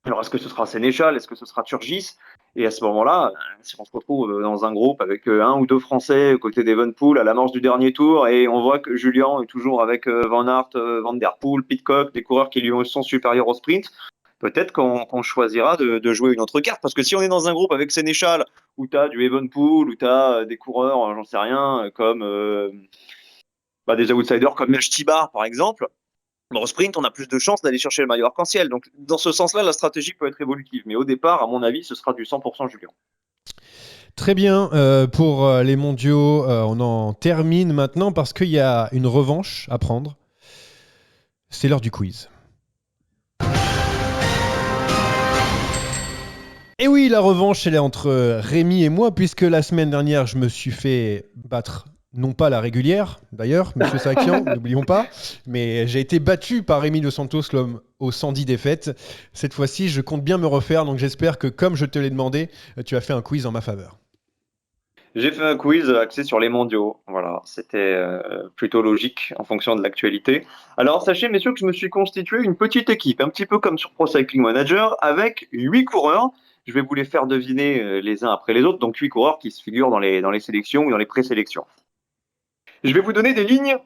Alors, est-ce que ce sera Sénéchal? Est-ce que ce sera Turgis? Et à ce moment-là, si on se retrouve dans un groupe avec un ou deux Français aux côtés d'Evenepoel à l'amorce du dernier tour, et on voit que Julien est toujours avec Van Aert, Van der Poel, Pidcock, des coureurs qui lui sont supérieurs au sprint, peut-être qu'on choisira de jouer une autre carte. Parce que si on est dans un groupe avec Sénéchal, où tu as du Evenepoel, où tu as des coureurs, j'en sais rien, comme des outsiders comme Mesh Tibar, par exemple, au sprint, on a plus de chances d'aller chercher le maillot arc-en-ciel. Donc, dans ce sens-là, la stratégie peut être évolutive. Mais au départ, à mon avis, ce sera du 100% Julien. Très bien, pour les mondiaux, on en termine maintenant parce qu'il y a une revanche à prendre. C'est l'heure du quiz. Et oui, la revanche, elle est entre Rémi et moi, puisque la semaine dernière, je me suis fait battre Non pas la régulière, d'ailleurs, monsieur Sakian, n'oublions pas. Mais j'ai été battu par Rémi Dos Santos, l'homme aux 110 défaites. Cette fois-ci, je compte bien me refaire. Donc j'espère que, comme je te l'ai demandé, tu as fait un quiz en ma faveur. J'ai fait un quiz axé sur les mondiaux. Voilà, c'était plutôt logique en fonction de l'actualité. Alors, sachez, messieurs, que je me suis constitué une petite équipe, un petit peu comme sur Pro Cycling Manager, avec 8 coureurs. Je vais vous les faire deviner les uns après les autres. Donc, 8 coureurs qui se figurent dans les sélections ou dans les présélections. Je vais vous donner des lignes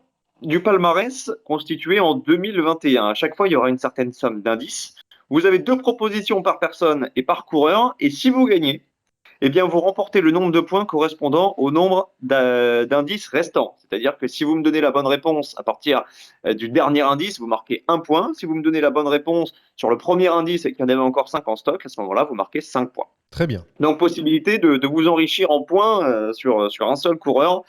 du palmarès constitué en 2021. À chaque fois, il y aura une certaine somme d'indices. Vous avez 2 propositions par personne et par coureur. Et si vous gagnez, eh bien, vous remportez le nombre de points correspondant au nombre d'indices restants. C'est-à-dire que si vous me donnez la bonne réponse à partir du dernier indice, vous marquez 1 point. Si vous me donnez la bonne réponse sur le premier indice et qu'il y en avait encore 5 en stock, à ce moment-là, vous marquez 5 points. Très bien. Donc, possibilité de vous enrichir en points sur un seul coureur,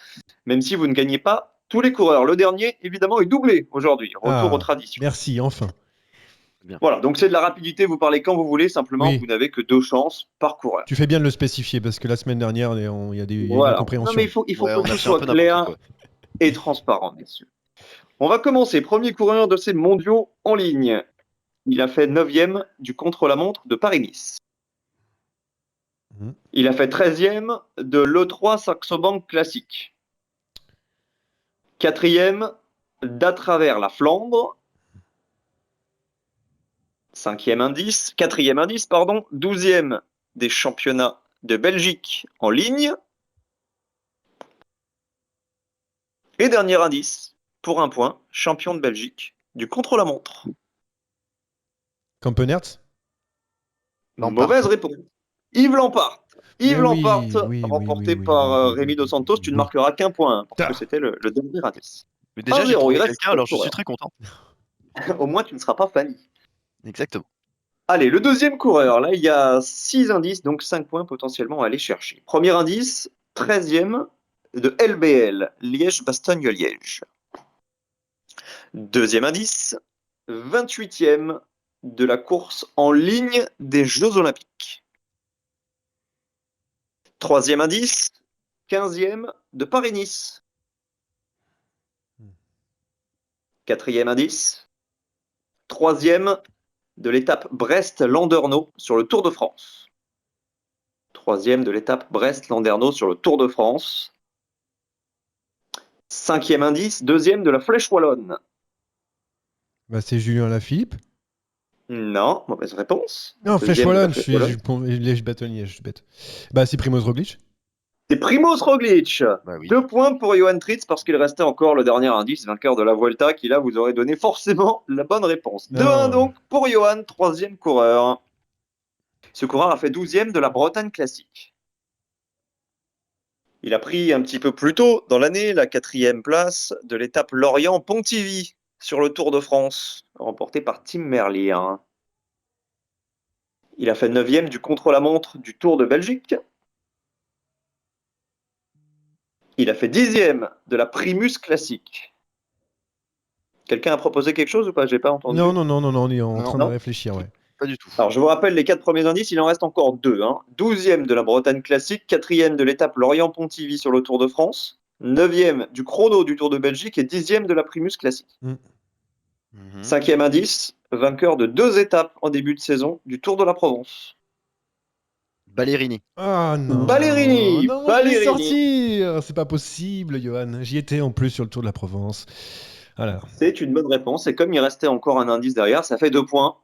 même si vous ne gagnez pas tous les coureurs. Le dernier, évidemment, est doublé aujourd'hui. Retour aux traditions. Merci, enfin. Voilà, donc c'est de la rapidité, vous parlez quand vous voulez, simplement Oui. vous n'avez que 2 chances par coureur. Tu fais bien de le spécifier parce que la semaine dernière, il y a des Voilà. incompréhensions. Non, mais il faut Ouais, on que a tout fait un soit peu clair n'importe quoi. et transparent, messieurs. On va commencer. Premier coureur de ces mondiaux en ligne. Il a fait 9e du contre-la-montre de Paris-Nice. Mhm. Il a fait 13e de l'E3 Saxo Bank Classique. 4e d'à travers la Flandre. 4e indice, 12e des championnats de Belgique en ligne. Et dernier indice, pour 1 point, champion de Belgique du contre-la-montre. Kampenertz. Lampard. Mauvaise réponse. Yves Lampard. Mais oui, Remporté oui, par oui, Rémi Dos Santos. Tu ne oui. marqueras qu'1 point, parce Ah. que c'était le dernier indice. Mais déjà, j'ai 1-0, trouvé il reste quelqu'un, alors je sept suis coureurs. très content. Au moins, tu ne seras pas Fanny. Exactement. Allez, le deuxième coureur. Là, il y a 6 indices, donc 5 points potentiellement à aller chercher. Premier indice, 13e de LBL, Liège-Bastogne-Liège. Deuxième indice, 28e de la course en ligne des Jeux Olympiques. Troisième indice, 15e de Paris-Nice. Quatrième indice, 3e de l'étape Brest-Landerneau sur le Tour de France. 3e de l'étape Brest-Landerneau sur le Tour de France. 5e indice, 2e de la Flèche Wallonne. Bah, c'est Julien Lafilippe. Non, mauvaise réponse. Non, Flèche Deuxième de la Wallonne, Flèche Wallonne. Liège-Bastogne-Liège, je suis bête. Bah, c'est Primoz Roglic. C'est Primoz Roglic. Bah oui. 2 points pour Johan Tritz parce qu'il restait encore le dernier indice, vainqueur de la Vuelta, qui là vous aurait donné forcément la bonne réponse. 2-1 donc pour Johan, 3e coureur. Ce coureur a fait 12e de la Bretagne classique. Il a pris un petit peu plus tôt dans l'année la 4e place de l'étape Lorient-Pontivy sur le Tour de France, remporté par Tim Merlier. Il a fait 9e du contre-la-montre du Tour de Belgique. Il a fait 10e de la Primus classique. Quelqu'un a proposé quelque chose ou pas? J'ai pas entendu. Non, on est en train de Non. réfléchir, ouais. Pas du tout. Alors, je vous rappelle les 4 premiers indices, il en reste encore 2. 12e de la Bretagne classique, 4e de l'étape Lorient-Pontivy sur le Tour de France, 9e du chrono du Tour de Belgique et 10e de la Primus classique. 5e indice, vainqueur de 2 étapes en début de saison du Tour de la Provence. Ballerini. Ah non. Ballerini, Non, Ballerini. je vais sortir. C'est pas possible, Johan. J'y étais en plus sur le Tour de la Provence. Voilà. C'est une bonne réponse. Et comme il restait encore un indice derrière, ça fait 2 points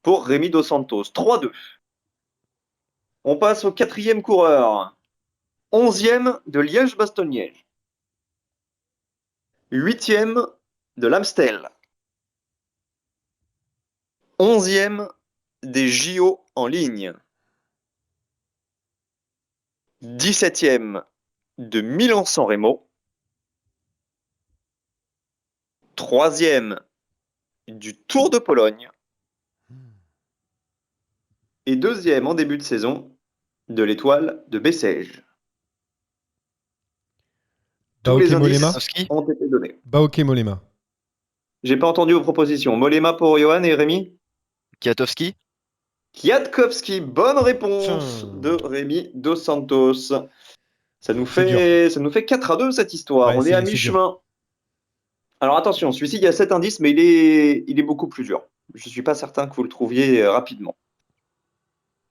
pour Rémi Dos Santos. 3-2. On passe au 4e coureur. 11e de Liège-Bastogne-Liège. 8e de l'Amstel. 11e des JO en ligne. 17e de Milan-San Remo. 3e du Tour de Pologne. Et 2e en début de saison de l'Étoile de Bessèges. Tous Baoké les indices Mollema. ont été donnés. Baoké Mollema. J'ai pas entendu vos propositions. Mollema pour Johan et Rémi. Kwiatkowski. Kwiatkowski, bonne réponse Tiens. de Rémi Dos Santos. Ça nous C'est fait 4-2 cette histoire. Ouais, On est c'est à dur. mi-chemin. Alors attention, celui-ci, il y a 7 indices, mais il est beaucoup plus dur. Je ne suis pas certain que vous le trouviez rapidement.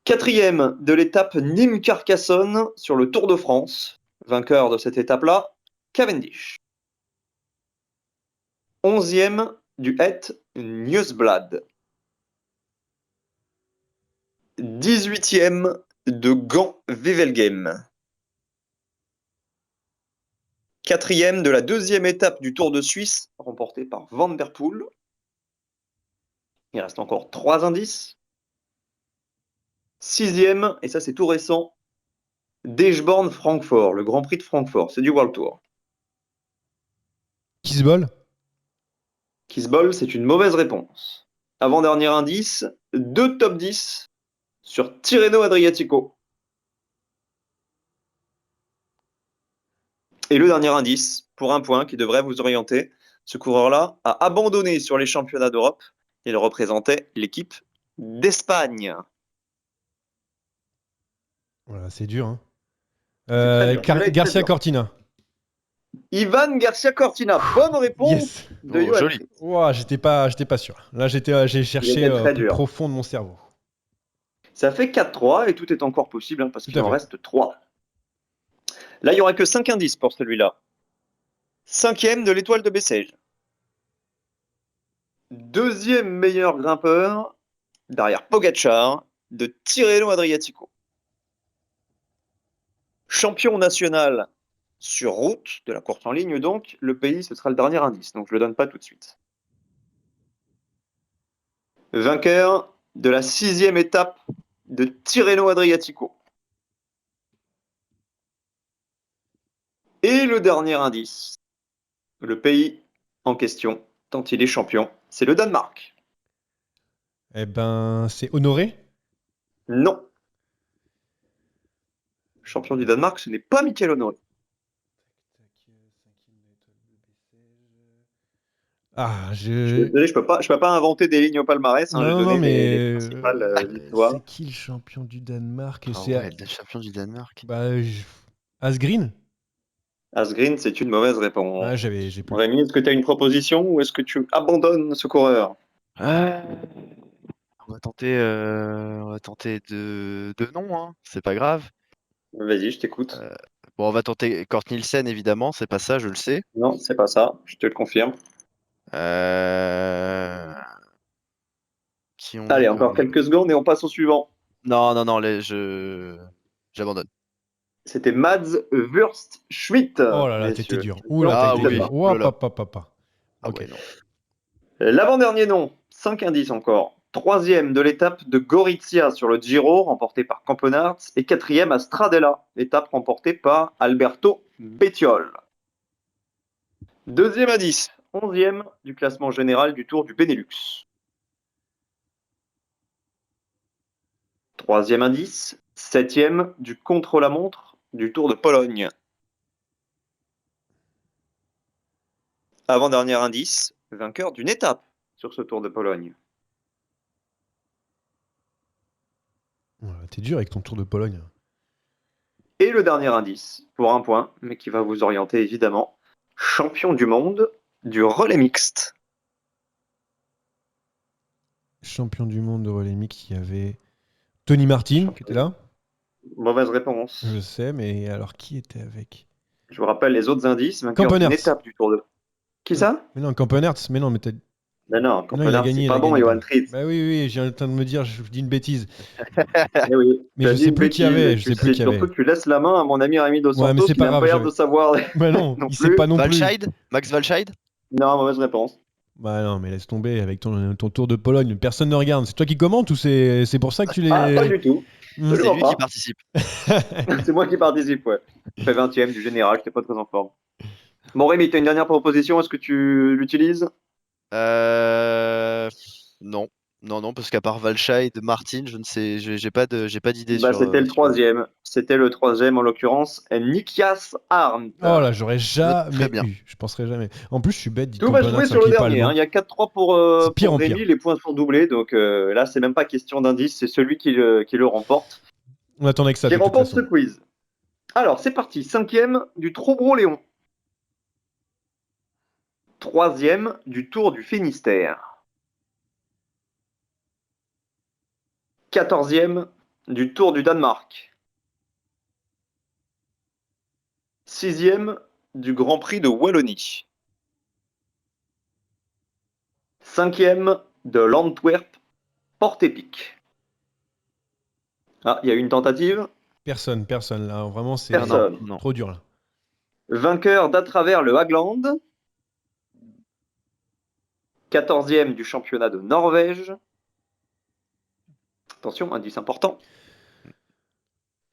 4e de l'étape Nîmes-Carcassonne sur le Tour de France. Vainqueur de cette étape-là, Cavendish. 11e du Het Nieuwsblad. 18e de Gand-Wevelgem. 4e de la 2e étape du Tour de Suisse, remportée par Van der Poel. Il reste encore 3 indices. 6e, et ça c'est tout récent, Degeborn-Francfort, le Grand Prix de Francfort, c'est du World Tour. Kisbol. Kisbol, c'est une mauvaise réponse. Avant-dernier indice, 2 top 10 sur Tirreno Adriatico. Et le dernier indice, pour un point qui devrait vous orienter, ce coureur-là a abandonné sur les championnats d'Europe. Il représentait l'équipe d'Espagne. Voilà, c'est dur. Hein. très dur. Celui-là est très Garcia dur. Cortina. Ivan Garcia Cortina, bonne réponse Yes. de Oh, Johan joli. Fritz. Ouah, j'étais pas sûr. Là, j'ai cherché était très au plus dur. profond de mon cerveau. Ça fait 4-3 et tout est encore possible parce Tout qu'il à en fait. reste 3. Là, il n'y aura que 5 indices pour celui-là. 5e de l'étoile de Bessèges. 2e meilleur grimpeur derrière Pogacar de Tirreno Adriatico. Champion national sur route, de la course en ligne donc, le pays, ce sera le dernier indice, donc je ne le donne pas tout de suite. Vainqueur de la 6e étape de Tirreno Adriatico. Et le dernier indice, le pays en question, tant il est champion, c'est le Danemark. Eh ben, c'est Honoré. Non. Champion du Danemark, ce n'est pas Michael Honoré. Ah, Je suis désolé, je peux pas inventer des lignes au palmarès. Hein, je vais Non, donner les mais principales histoires. c'est qui le champion du Danemark? Ah C'est ouais, le champion du Danemark. Asgreen. Asgreen, c'est une mauvaise réponse. Ah, j'ai plus. Rémi, est-ce que tu as une proposition ou est-ce que tu abandonnes ce coureur? On va tenter de non, hein. C'est pas grave. Vas-y, je t'écoute. Bon, on va tenter Kort Nielsen, évidemment, c'est pas ça, je le sais. Non, c'est pas ça, je te le confirme. Qui ont Allez, encore quelques secondes et on passe au suivant. Non, j'abandonne. C'était Mads Wurst Schmidt. Oh là là, t'étais dur. Ouh là, Ah t'as été oui. dur. Oh Ouah, là là. papa. Ah Ok. ouais, non. L'avant-dernier nom, 5 indices encore. 3e de l'étape de Gorizia sur le Giro, remporté par Campenarts, et 4e à Stradella, étape remportée par Alberto Bettiol. 2e indice, 11e du classement général du Tour du Benelux. 3e indice, 7e du contre-la-montre du Tour de Pologne. Avant-dernier indice, vainqueur d'une étape sur ce Tour de Pologne. Voilà, t'es dur avec ton tour de Pologne. Et le dernier indice, pour un point, mais qui va vous orienter évidemment, champion du monde du relais mixte. Champion du monde de relais mix, il y avait Tony Martin qui était là. Mauvaise réponse. Je sais, mais alors qui était avec? Je vous rappelle les autres indices, vainqueur d'une Campenhertz. étape du Tour de... Qui ça? Mais non, Campenhertz. Mais non, mais t'as. Non, Non, il a Campenhertz, gagné. c'est il pas a bon, gagné. Johan Fritz. Bah oui, j'ai en train de me dire, je dis une bêtise. Eh oui, Mais tu as je dit sais une plus qui y bêtise, avait, et je tu sais plus qui y avait. surtout, tu laisses la main à mon ami Rémi Dos Ouais, mais Santos, c'est qui pas n'a grave, pas l'air je- de savoir. Bah non, Non il plus. sait pas non plus. Walscheid? Max Walscheid? Non, mauvaise réponse. Bah non, mais laisse tomber avec ton tour de Pologne. Personne ne regarde. C'est toi qui commente ou c'est pour ça que tu les. Ah, pas du tout. Hmm. C'est Absolument lui pas. qui participe. C'est moi qui participe, ouais. Je fais 20e du général, je n'étais pas très en forme. Bon, Rémi, tu as une dernière proposition, est-ce que tu l'utilises? Non. Non, parce qu'à part Walscheid, Martin, je ne sais, j'ai pas d'idée Bah, sur. c'était le troisième. C'était le troisième, en l'occurrence, Nikias Arndt. Oh là, j'aurais Très jamais bien. eu. Je penserais jamais. En plus, je suis bête. Dit Tout va se jouer sur le dernier. Hein. Il y a 4-3 pour, C'est pire pour en Rémi, pire. les points sont doublés. Donc là, c'est même pas question d'indice, c'est celui qui le remporte. On attendait que ça. Qui De toute remporte ce façon. quiz. Alors, c'est parti. 5e du Trobro-Léon. 3e du Tour du Finistère. 14e du Tour du Danemark. 6e du Grand Prix de Wallonie. 5e de l'Antwerp Port-Épic. Ah, il y a eu une tentative. Personne, là. Vraiment, c'est Personne. Non. trop dur là. Vainqueur d'à travers le Hagland. 14e du championnat de Norvège. Attention, indice important.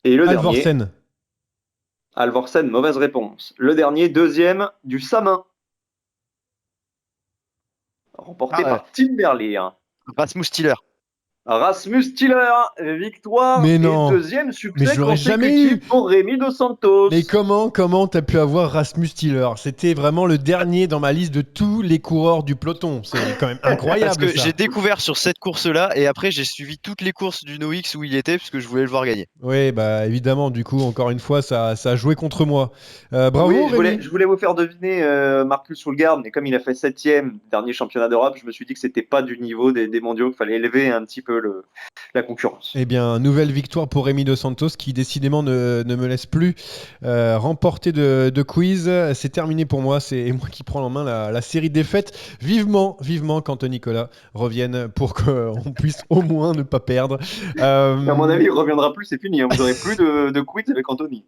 Et le dernier, Alvorsen. Alvorsen, mauvaise réponse. Le dernier, 2e du Samin. Remporté Ah ouais. par Tim Berlier. Rasmus Tiller. Rasmus Tiller, victoire Mais et non. 2e Mais succès je l'aurais jamais consécutif eu. pour Rémi Dos Santos. Mais comment t'as pu avoir Rasmus Tiller? C'était vraiment le dernier dans ma liste de tous les coureurs du peloton. C'est quand même incroyable. Parce que ça. j'ai découvert sur cette course-là et après j'ai suivi toutes les courses du NoX où il était parce que je voulais le voir gagner. Oui, bah évidemment, du coup, encore une fois, ça a joué contre moi. Bravo, Oui, Rémi. je voulais vous faire deviner Marcus Fulgaard, mais comme il a fait 7e dernier championnat d'Europe, je me suis dit que c'était pas du niveau des mondiaux, qu'il fallait élever un petit peu la concurrence. Eh bien, nouvelle victoire pour Rémi Dos Santos qui décidément ne me laisse plus remporter de quiz. C'est terminé pour moi, c'est moi qui prends en main la série de défaites. Vivement qu'Anthony Nicolas revienne pour qu'on puisse au moins ne pas perdre. À mon avis, il reviendra plus, c'est fini. Hein. Vous n'aurez plus de quiz avec Anthony.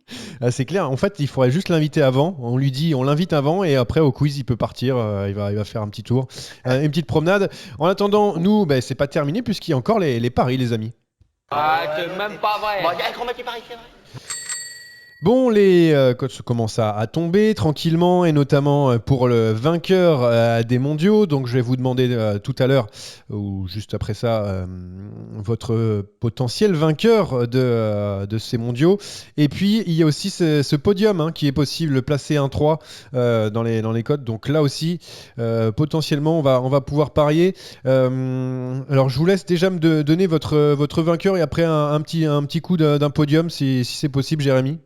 C'est clair, en fait, il faudrait juste l'inviter avant. On lui dit, on l'invite avant et après au quiz, il peut partir. Il va faire un petit tour, une petite promenade. En attendant, nous, c'est pas terminé puisqu'il y a encore les paris, les amis. Ah, c'est même pas vrai. Bon, il y a un grand match qui Paris, c'est vrai. Bon, les cotes commencent à tomber tranquillement, et notamment pour le vainqueur des mondiaux. Donc, je vais vous demander tout à l'heure, ou juste après ça, votre potentiel vainqueur de ces mondiaux. Et puis, il y a aussi ce podium qui est possible, placer 1-3 dans les cotes. Donc là aussi, potentiellement, on va pouvoir parier. Alors, je vous laisse déjà me donner votre vainqueur et après un petit coup d'un podium, si c'est possible, Jérémy.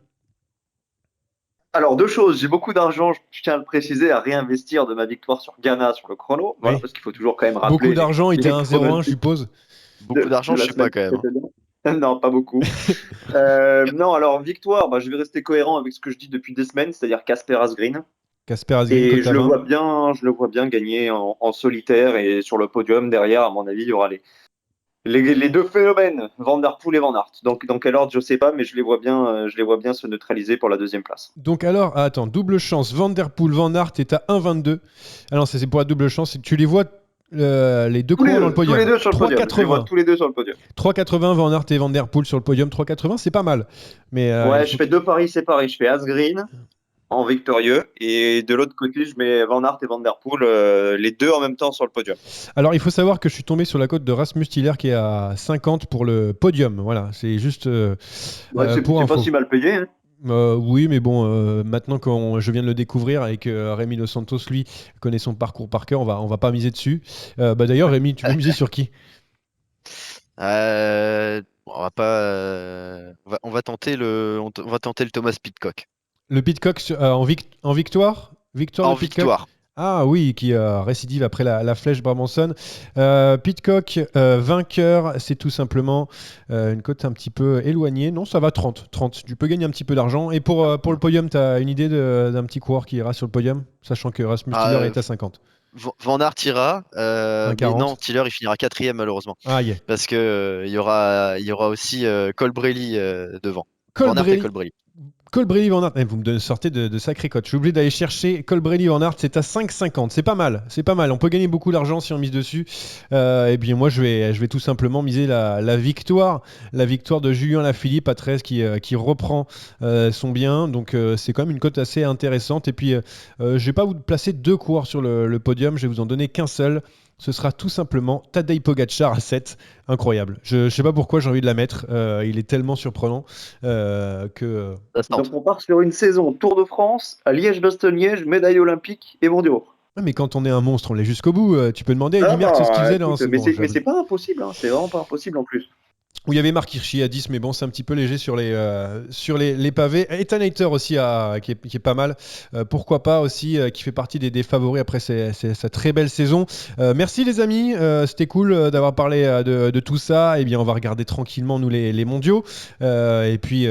Alors, 2 choses. J'ai beaucoup d'argent, je tiens à le préciser, à réinvestir de ma victoire sur Ghana sur le chrono. Voilà, Oui. parce qu'il faut toujours quand même rappeler. Beaucoup d'argent, il était les 1-0-1, je suppose. Beaucoup d'argent, je sais pas quand même. Non, pas beaucoup. Non, alors, victoire, je vais rester cohérent avec ce que je dis depuis des semaines, c'est-à-dire Casper Asgreen. Casper Asgreen, Et cote je à le 20. vois bien gagner en solitaire et sur le podium derrière, à mon avis, il y aura les deux phénomènes, Van Der Poel et Van Aert. Donc dans quel ordre, je sais pas, mais je les vois bien se neutraliser pour la 2e place. Donc alors, attends, double chance, Van Der Poel, Van Aert est à 1,22. Ah non, c'est pour la double chance, tu les vois les deux coureurs dans le podium. Tous les deux sur le podium. Je les vois 3,80. tous les deux sur le podium. 3,80 Van Aert et Van Der Poel sur le podium, 3,80, c'est pas mal. Mais, Je fais 2 paris séparés. Je fais Asgreen en victorieux et de l'autre côté, je mets Van Aert et Van Der Poel, les deux en même temps sur le podium. Alors, il faut savoir que je suis tombé sur la cote de Rasmus Tiller qui est à 50 pour le podium. Voilà, c'est juste C'est pour pas info. si mal payé. Hein. Oui, mais bon, maintenant que je viens de le découvrir et que Rémi Dos Santos, lui, connaît son parcours par cœur, on va pas miser dessus. D'ailleurs, Rémi, tu veux miser sur qui? On va pas. On va tenter le Thomas Pidcock. Le Pidcock en victoire? Victoire En de Pidcock. victoire. Ah oui, qui récidive après la flèche Brabanson. Pidcock, vainqueur, c'est tout simplement une cote un petit peu éloignée. Non, ça va 30. Tu peux gagner un petit peu d'argent. Et pour le podium, tu as une idée d'un petit coureur qui ira sur le podium, sachant que Rasmus Tiller est à 50. Van Aert ira, mais 1,40. non, Tiller il finira 4e malheureusement. Ah, yeah. Parce que il y aura aussi Colbrelli devant. Van Aert et Colbrelli. Colbrelli Van Aert, vous me sortez de sacrés cotes. Je suis obligé d'aller chercher Colbrelli Van Aert, c'est à 5,50. C'est pas mal. On peut gagner beaucoup d'argent si on mise dessus. Et bien moi, je vais tout simplement miser la victoire de Julien Lafilippe à 13 qui reprend son bien. Donc c'est quand même une cote assez intéressante. Et puis je vais pas vous placer 2 coureurs sur le podium, je vais vous en donner qu'un seul. Ce sera tout simplement Tadej Pogacar à 7. Incroyable. Je sais pas pourquoi j'ai envie de la mettre. Il est tellement surprenant que... Donc on part sur une saison Tour de France, à Liège-Bastogne-Liège, médaille olympique et mondiaux. Ouais, mais quand on est un monstre, on l'est jusqu'au bout. Tu peux demander à Eddy Merckx ce qu'il faisait dans ce mais c'est pas impossible. Hein. C'est vraiment pas impossible en plus. où il y avait Marc Hirschi à 10, mais bon, c'est un petit peu léger sur les pavés. Ethan Hayter aussi, qui est pas mal. Pourquoi pas aussi, qui fait partie des favoris après sa très belle saison. Merci les amis, c'était cool d'avoir parlé de tout ça. Et bien, on va regarder tranquillement, nous, les mondiaux. Et puis,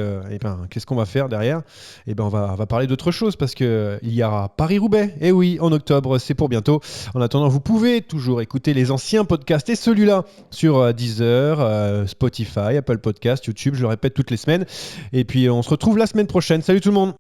qu'est-ce qu'on va faire derrière ? Et ben, on va parler d'autre chose parce qu'il y aura Paris-Roubaix. Et oui, en octobre, c'est pour bientôt. En attendant, vous pouvez toujours écouter les anciens podcasts et celui-là sur Deezer, Spotify, Apple Podcast, YouTube, je le répète toutes les semaines. Et puis on se retrouve la semaine prochaine. Salut tout le monde!